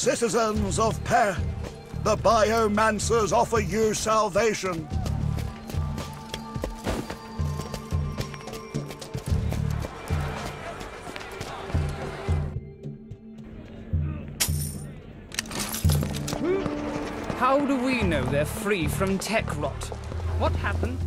citizens of Pe, the biomancers offer you salvation. How do we know they're free from tech rot? What happened?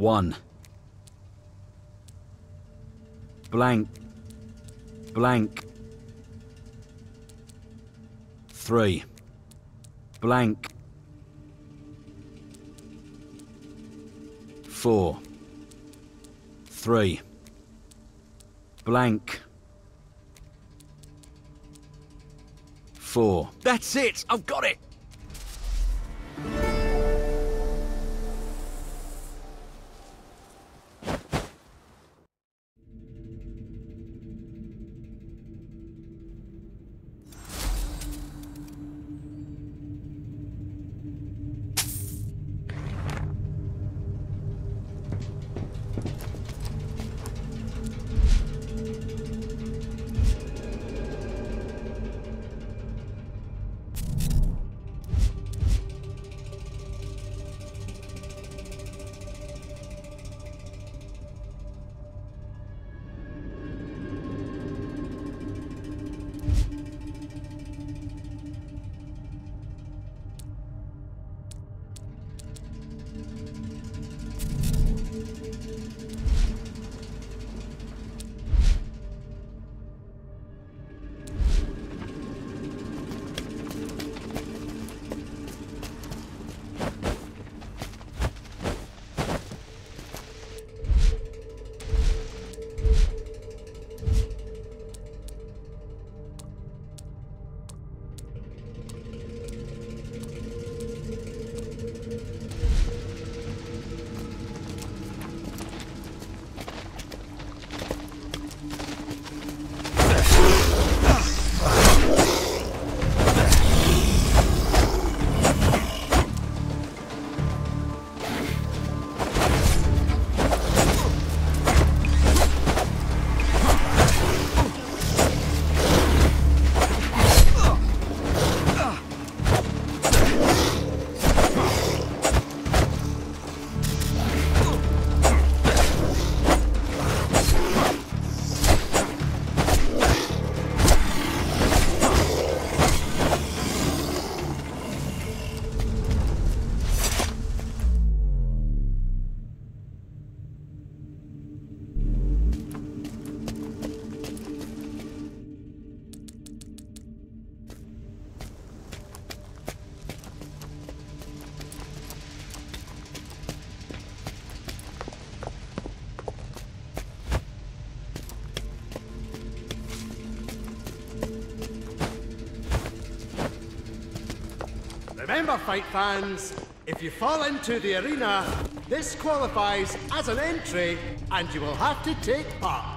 One. Blank. Blank. 3. Blank. 4. 3. Blank. 4. That's it! I've got it! Remember, fight fans, if you fall into the arena, this qualifies as an entry and you will have to take part.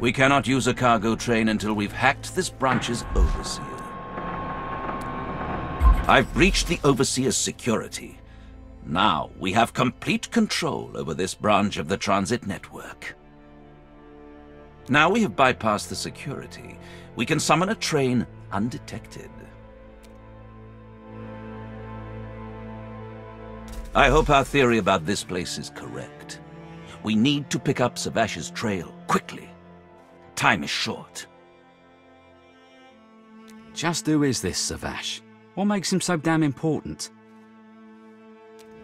We cannot use a cargo train until we've hacked this branch's overseer. I've breached the overseer's security. Now we have complete control over this branch of the transit network. Now we have bypassed the security, we can summon a train undetected. I hope our theory about this place is correct. We need to pick up Savaash's trail quickly. Time is short. Just who is this Savaash? What makes him so damn important?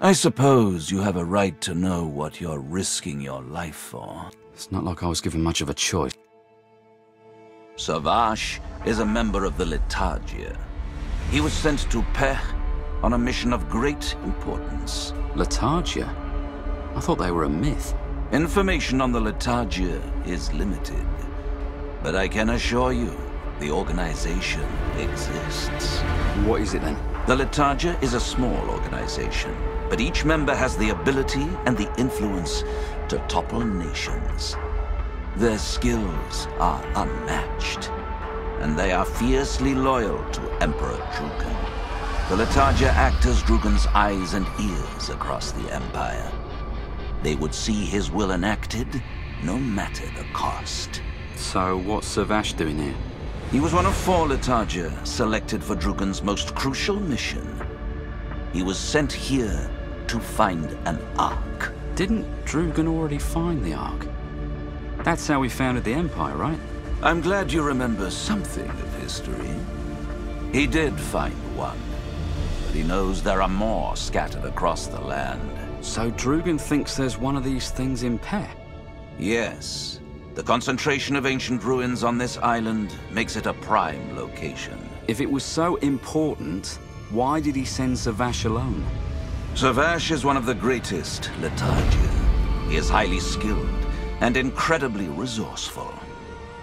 I suppose you have a right to know what you're risking your life for. It's not like I was given much of a choice. Savaash is a member of the Letargia. He was sent to Pech on a mission of great importance. Letargia? I thought they were a myth. Information on the Letargia is limited, but I can assure you, the organization exists. What is it then? The Letargia is a small organization, but each member has the ability and the influence to topple nations. Their skills are unmatched, and they are fiercely loyal to Emperor Drugan. The Letargia act as Drugan's eyes and ears across the Empire. They would see his will enacted, no matter the cost. So what's Savaash doing here? He was one of 4 Letargia selected for Drugan's most crucial mission. He was sent here to find an Ark. Didn't Drugan already find the Ark? That's how we founded the Empire, right? I'm glad you remember something of history. He did find one, but he knows there are more scattered across the land. So Drugan thinks there's one of these things in Pech? Yes. The concentration of ancient ruins on this island makes it a prime location. If it was so important, why did he send Savaash alone? Savaash is one of the greatest Letargia. He is highly skilled and incredibly resourceful.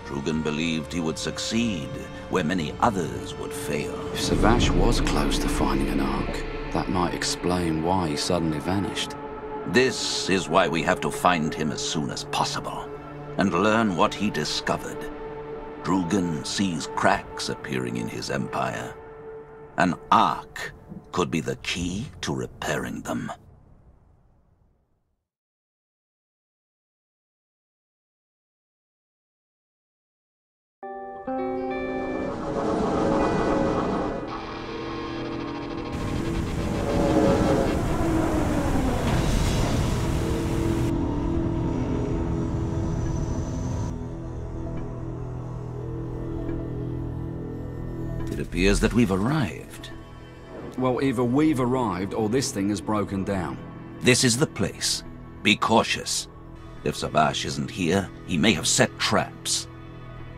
Drugan believed he would succeed where many others would fail. If Savaash was close to finding an Ark, that might explain why he suddenly vanished. This is why we have to find him as soon as possible and learn what he discovered. Drugan sees cracks appearing in his empire. An Ark could be the key to repairing them. It appears that we've arrived. Well, either we've arrived or this thing has broken down. This is the place. Be cautious. If Savaash isn't here, he may have set traps.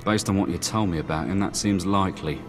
Based on what you told me about him, that seems likely.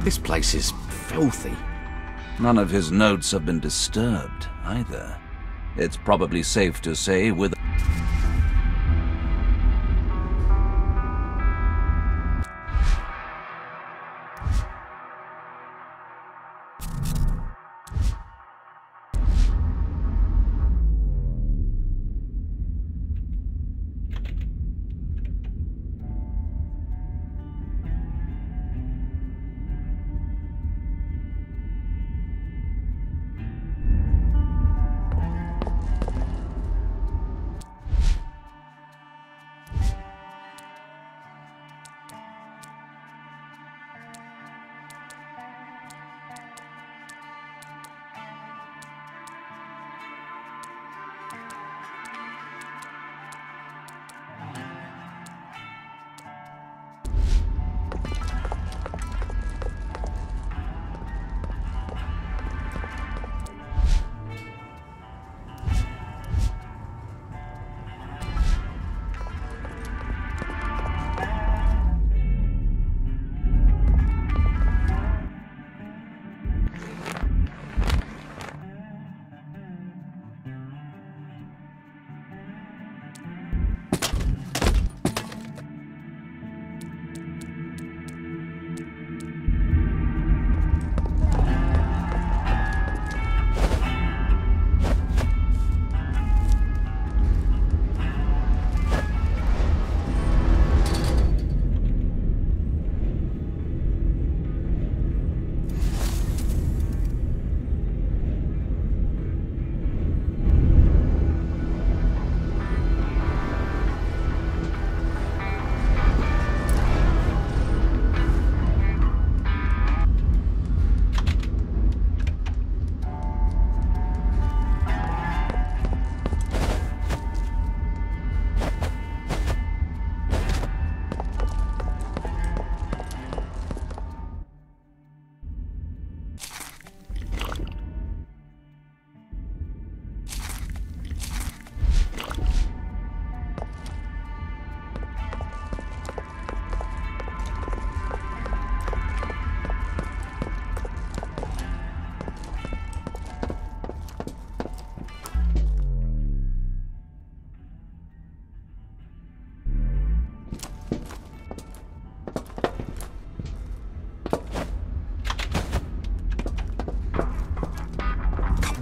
This place is filthy. None of his notes have been disturbed, either. It's probably safe to say with...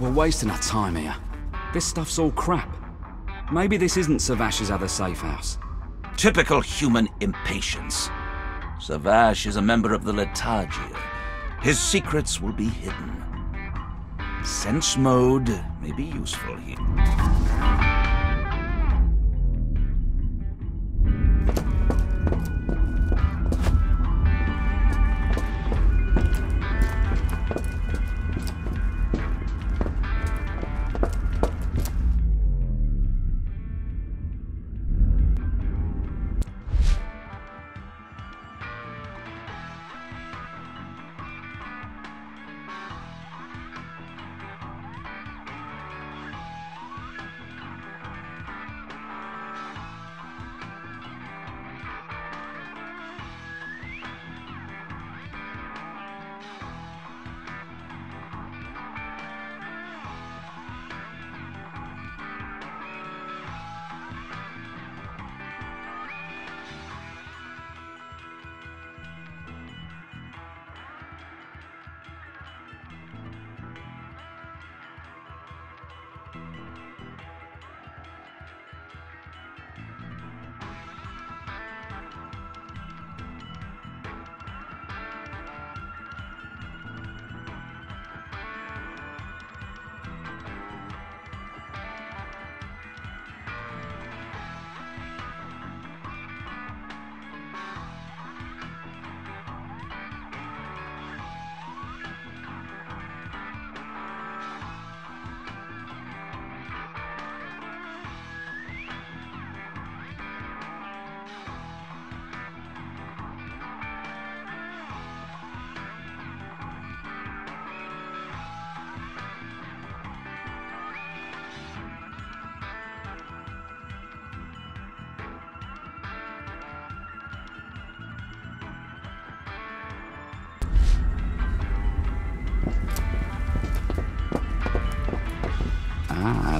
We're wasting our time here. This stuff's all crap. Maybe this isn't Savaash's other safe house. Typical human impatience. Savaash is a member of the Letargia. His secrets will be hidden. Sense mode may be useful here.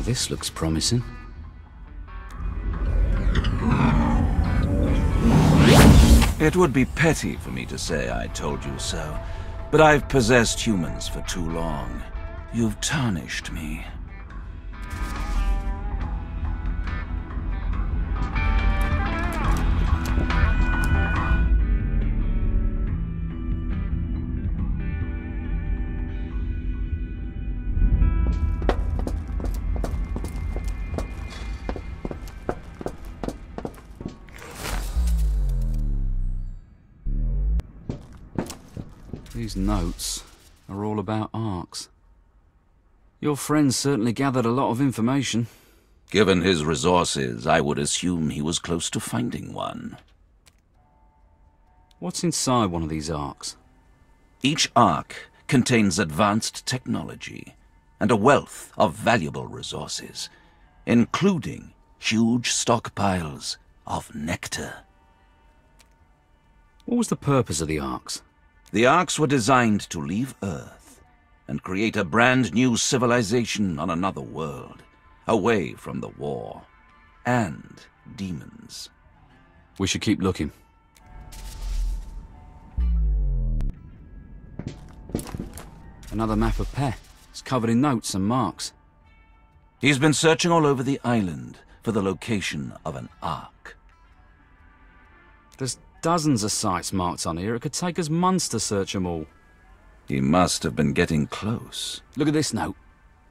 Now this looks promising. It would be petty for me to say I told you so, but I've possessed humans for too long. You've tarnished me. These notes are all about arcs. Your friend certainly gathered a lot of information. Given his resources, I would assume he was close to finding one. What's inside one of these arcs? Each arc contains advanced technology and a wealth of valuable resources, including huge stockpiles of nectar. What was the purpose of the arcs? The arcs were designed to leave Earth and create a brand new civilization on another world, away from the war and demons. We should keep looking. Another map of Pe. It's covered in notes and marks. He's been searching all over the island for the location of an arc. There's dozens of sites marked on here. It could take us months to search them all. He must have been getting close. Look at this note.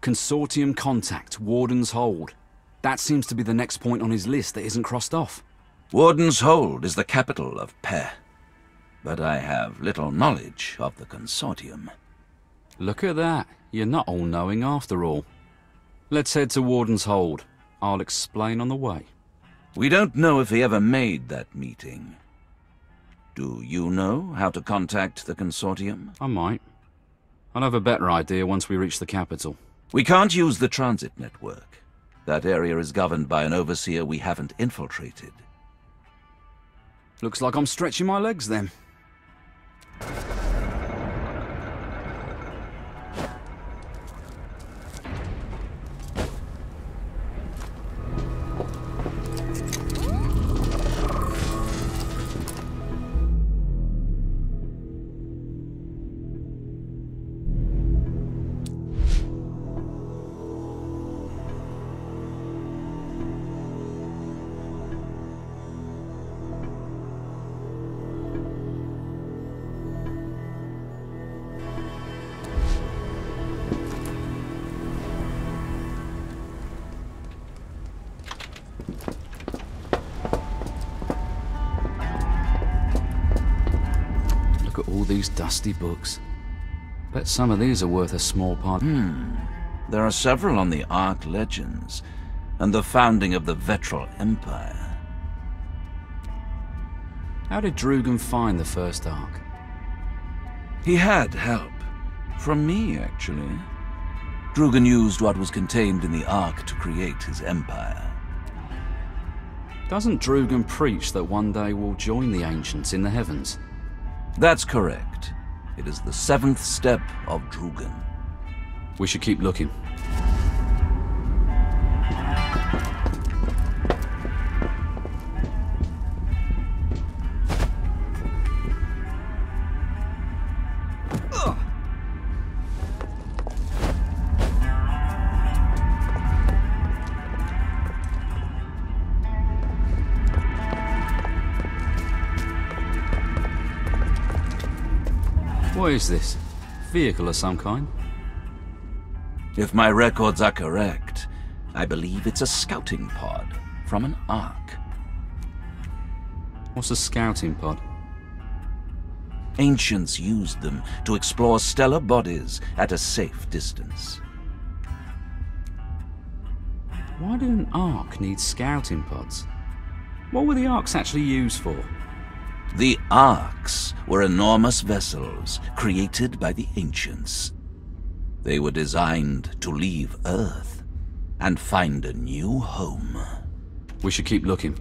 Consortium contact, Warden's Hold. That seems to be the next point on his list that isn't crossed off. Warden's Hold is the capital of Pe, but I have little knowledge of the Consortium. Look at that. You're not all-knowing after all. Let's head to Warden's Hold. I'll explain on the way. We don't know if he ever made that meeting. Do you know how to contact the Consortium? I might. I'll have a better idea once we reach the capital. We can't use the transit network. That area is governed by an overseer we haven't infiltrated. Looks like I'm stretching my legs then. All these dusty books. Bet some of these are worth a small part. There are several on the Ark legends and the founding of the Betrayal Empire. How did Drugan find the first Ark? He had help. From me, actually. Drugan used what was contained in the Ark to create his empire. Doesn't Drugan preach that one day we'll join the Ancients in the heavens? That's correct. It is the 7th step of Drugan. We should keep looking. What is this? Vehicle of some kind? If my records are correct, I believe it's a scouting pod from an Ark. What's a scouting pod? Ancients used them to explore stellar bodies at a safe distance. Why did an Ark need scouting pods? What were the Arks actually used for? The Arks were enormous vessels created by the Ancients. They were designed to leave Earth and find a new home. We should keep looking.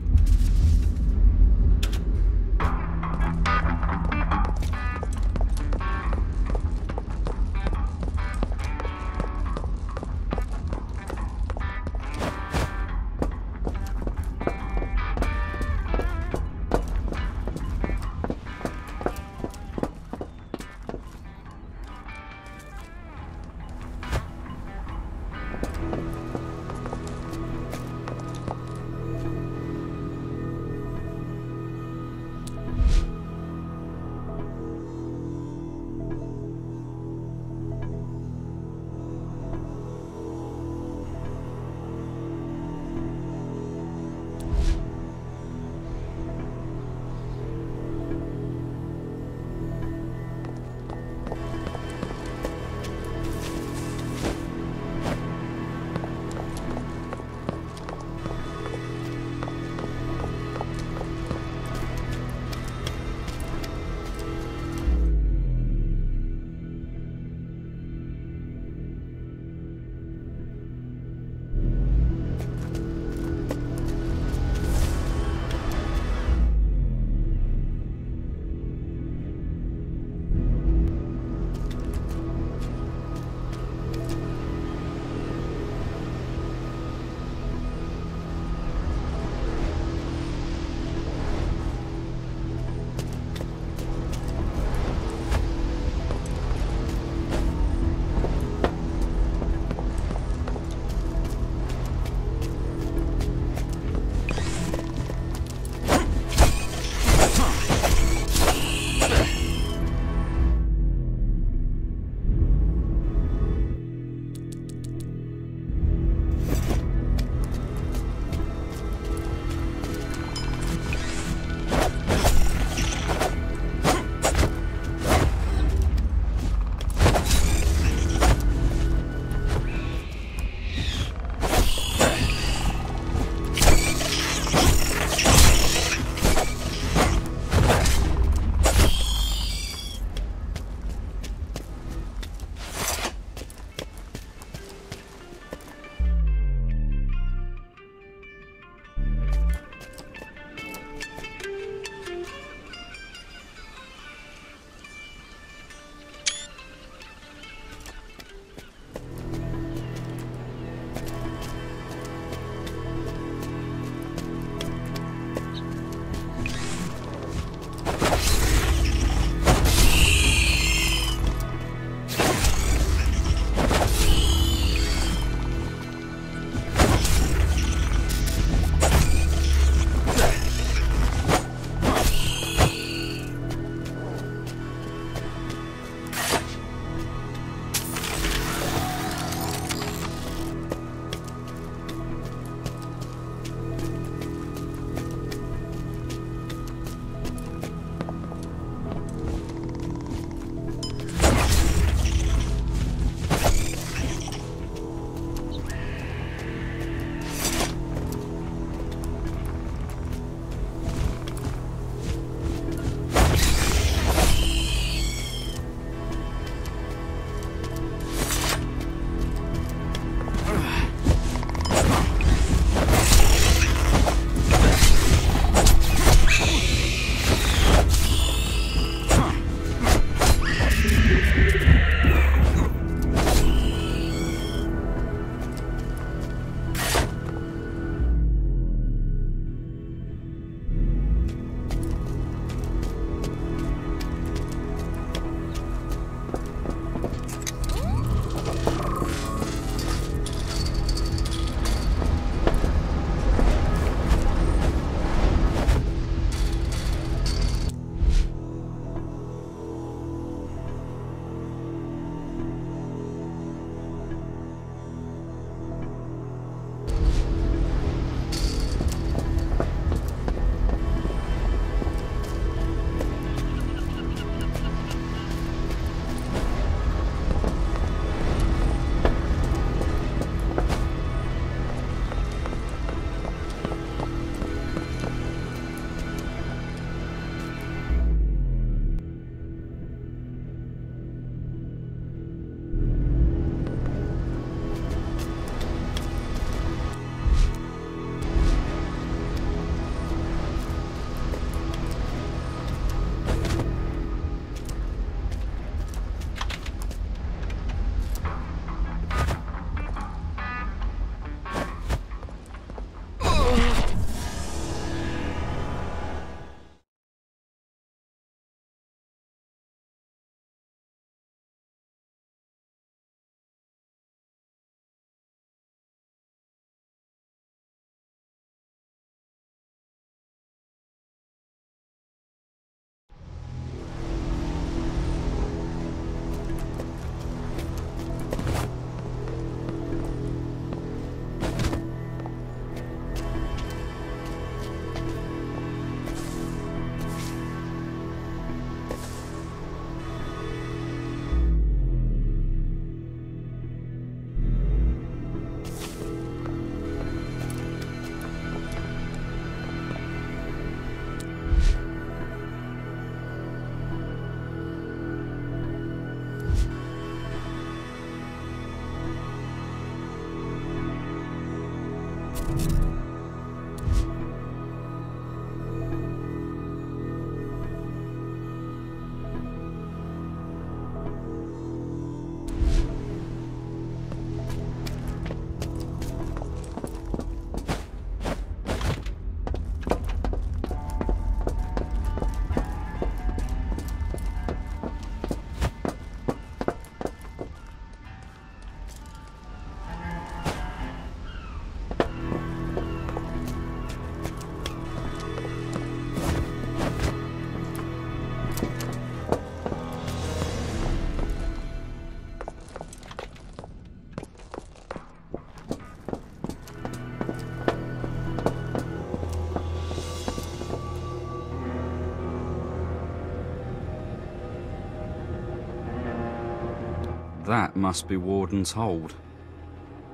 That must be Warden's Hold.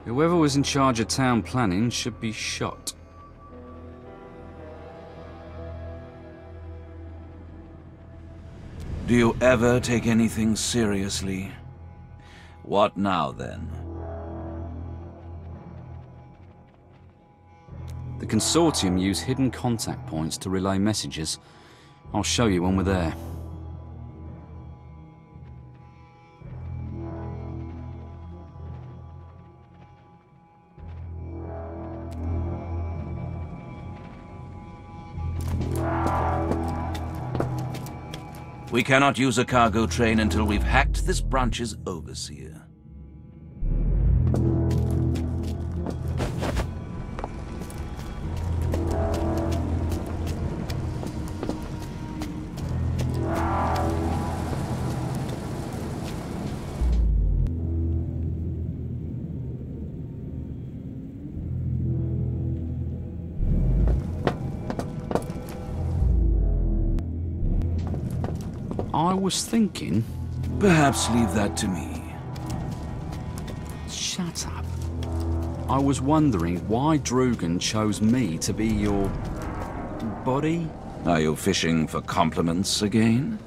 Whoever was in charge of town planning should be shot. Do you ever take anything seriously? What now, then? The Consortium use hidden contact points to relay messages. I'll show you when we're there. We cannot use a cargo train until we've hacked this branch's overseer. I was thinking... Perhaps leave that to me. Shut up. I was wondering why Drugan chose me to be your... body? Are you fishing for compliments again?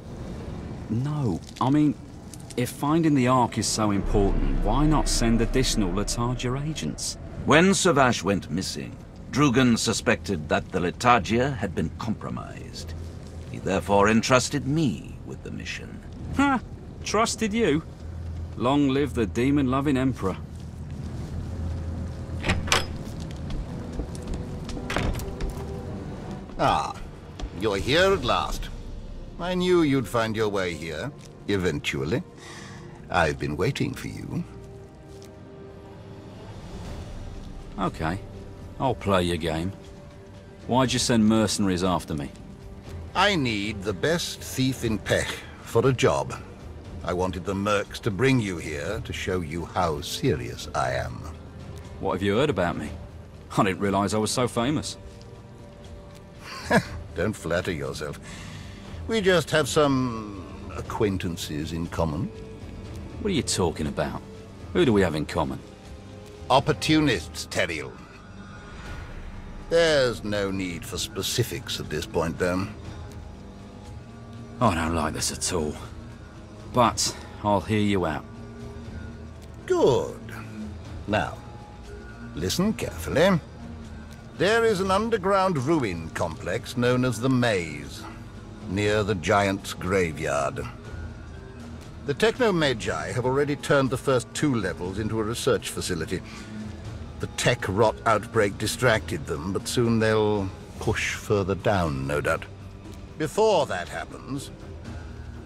No, I mean, if finding the Ark is so important, why not send additional Letargia agents? When Savaash went missing, Drugan suspected that the Letargia had been compromised. He therefore entrusted me with the mission. Ha! Trusted you? Long live the demon-loving Emperor. Ah, you're here at last. I knew you'd find your way here, eventually. I've been waiting for you. Okay, I'll play your game. Why'd you send mercenaries after me? I need the best thief in Pech for a job. I wanted the mercs to bring you here to show you how serious I am. What have you heard about me? I didn't realize I was so famous. Don't flatter yourself. We just have some acquaintances in common. What are you talking about? Who do we have in common? Opportunists, Teriel. There's no need for specifics at this point, though. I don't like this at all. But I'll hear you out. Good. Now, listen carefully. There is an underground ruin complex known as the Maze, near the Giant's graveyard. The Techno-Magi have already turned the first 2 levels into a research facility. The tech rot outbreak distracted them, but soon they'll push further down, no doubt. Before that happens,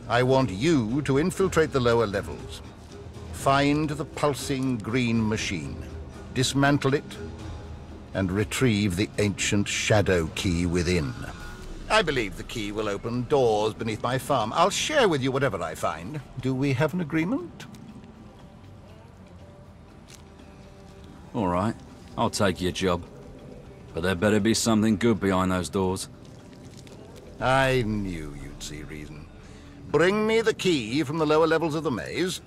I want you to infiltrate the lower levels. Find the pulsing green machine, dismantle it, and retrieve the ancient shadow key within. I believe the key will open doors beneath my farm. I'll share with you whatever I find. Do we have an agreement? All right, I'll take your job. But there better be something good behind those doors. I knew you'd see reason. Bring me the key from the lower levels of the maze,